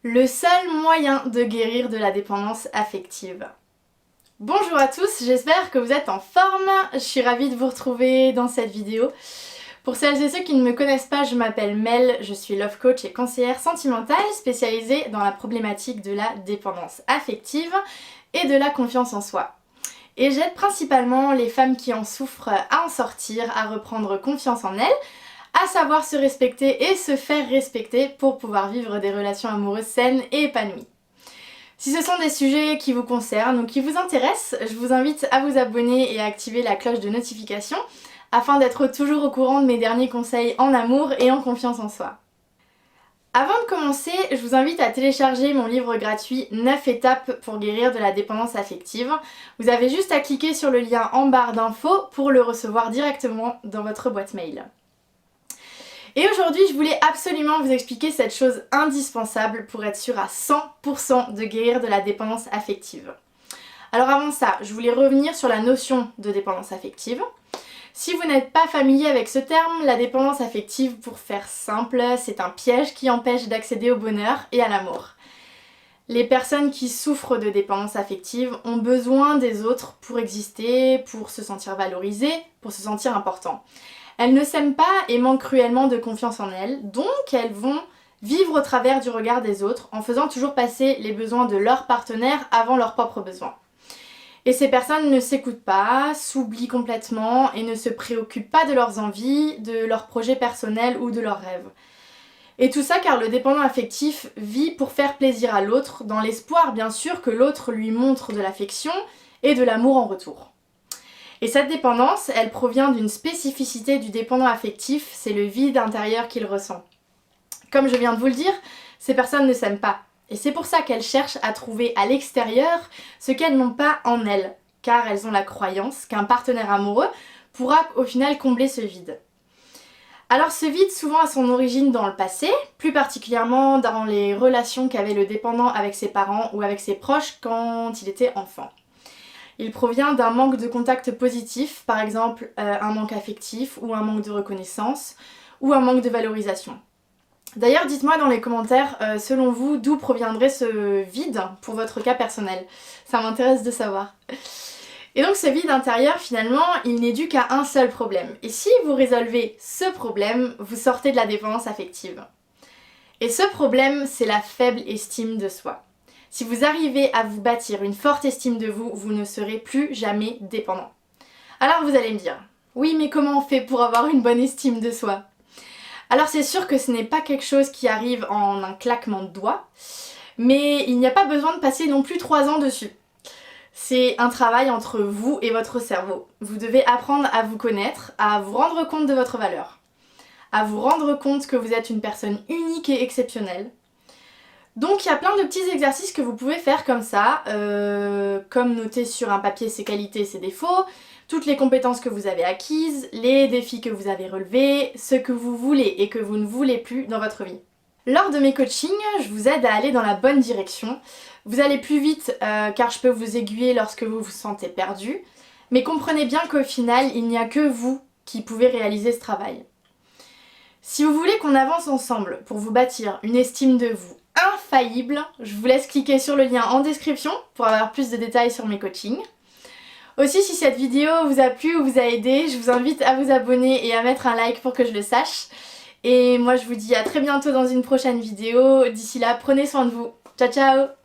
Le seul moyen de guérir de la dépendance affective. Bonjour à tous, j'espère que vous êtes en forme. Je suis ravie de vous retrouver dans cette vidéo. Pour celles et ceux qui ne me connaissent pas, je m'appelle Mel, je suis love coach et conseillère sentimentale spécialisée dans la problématique de la dépendance affective et de la confiance en soi. Et j'aide principalement les femmes qui en souffrent à en sortir, à reprendre confiance en elles, à savoir se respecter et se faire respecter pour pouvoir vivre des relations amoureuses saines et épanouies. Si ce sont des sujets qui vous concernent ou qui vous intéressent, je vous invite à vous abonner et à activer la cloche de notification afin d'être toujours au courant de mes derniers conseils en amour et en confiance en soi. Avant de commencer, je vous invite à télécharger mon livre gratuit 9 étapes pour guérir de la dépendance affective. Vous avez juste à cliquer sur le lien en barre d'infos pour le recevoir directement dans votre boîte mail. Et aujourd'hui, je voulais absolument vous expliquer cette chose indispensable pour être sûr à 100% de guérir de la dépendance affective. Alors avant ça, je voulais revenir sur la notion de dépendance affective. Si vous n'êtes pas familier avec ce terme, la dépendance affective, pour faire simple, c'est un piège qui empêche d'accéder au bonheur et à l'amour. Les personnes qui souffrent de dépendance affective ont besoin des autres pour exister, pour se sentir valorisées, pour se sentir important. Elles ne s'aiment pas et manquent cruellement de confiance en elles, donc elles vont vivre au travers du regard des autres en faisant toujours passer les besoins de leur partenaire avant leurs propres besoins. Et ces personnes ne s'écoutent pas, s'oublient complètement et ne se préoccupent pas de leurs envies, de leurs projets personnels ou de leurs rêves. Et tout ça car le dépendant affectif vit pour faire plaisir à l'autre, dans l'espoir bien sûr que l'autre lui montre de l'affection et de l'amour en retour. Et cette dépendance, elle provient d'une spécificité du dépendant affectif, c'est le vide intérieur qu'il ressent. Comme je viens de vous le dire, ces personnes ne s'aiment pas. Et c'est pour ça qu'elles cherchent à trouver à l'extérieur ce qu'elles n'ont pas en elles, car elles ont la croyance qu'un partenaire amoureux pourra au final combler ce vide. Alors ce vide souvent a son origine dans le passé, plus particulièrement dans les relations qu'avait le dépendant avec ses parents ou avec ses proches quand il était enfant. Il provient d'un manque de contact positif, par exemple un manque affectif ou un manque de reconnaissance ou un manque de valorisation. D'ailleurs, dites-moi dans les commentaires, selon vous, d'où proviendrait ce vide pour votre cas personnel. Ça m'intéresse de savoir. Et donc ce vide intérieur, finalement, il n'est dû qu'à un seul problème. Et si vous résolvez ce problème, vous sortez de la dépendance affective. Et ce problème, c'est la faible estime de soi. Si vous arrivez à vous bâtir une forte estime de vous, vous ne serez plus jamais dépendant. Alors vous allez me dire, oui mais comment on fait pour avoir une bonne estime de soi ? Alors c'est sûr que ce n'est pas quelque chose qui arrive en un claquement de doigts, mais il n'y a pas besoin de passer non plus 3 ans dessus. C'est un travail entre vous et votre cerveau. Vous devez apprendre à vous connaître, à vous rendre compte de votre valeur, à vous rendre compte que vous êtes une personne unique et exceptionnelle. Donc il y a plein de petits exercices que vous pouvez faire comme ça, comme noter sur un papier ses qualités et ses défauts, toutes les compétences que vous avez acquises, les défis que vous avez relevés, ce que vous voulez et que vous ne voulez plus dans votre vie. Lors de mes coachings, je vous aide à aller dans la bonne direction. Vous allez plus vite car je peux vous aiguiller lorsque vous vous sentez perdu, mais comprenez bien qu'au final, il n'y a que vous qui pouvez réaliser ce travail. Si vous voulez qu'on avance ensemble pour vous bâtir une estime de vous infaillible, je vous laisse cliquer sur le lien en description pour avoir plus de détails sur mes coachings. Aussi, si cette vidéo vous a plu ou vous a aidé, je vous invite à vous abonner et à mettre un like pour que je le sache. Et moi je vous dis à très bientôt dans une prochaine vidéo. D'ici là, prenez soin de vous. Ciao ciao!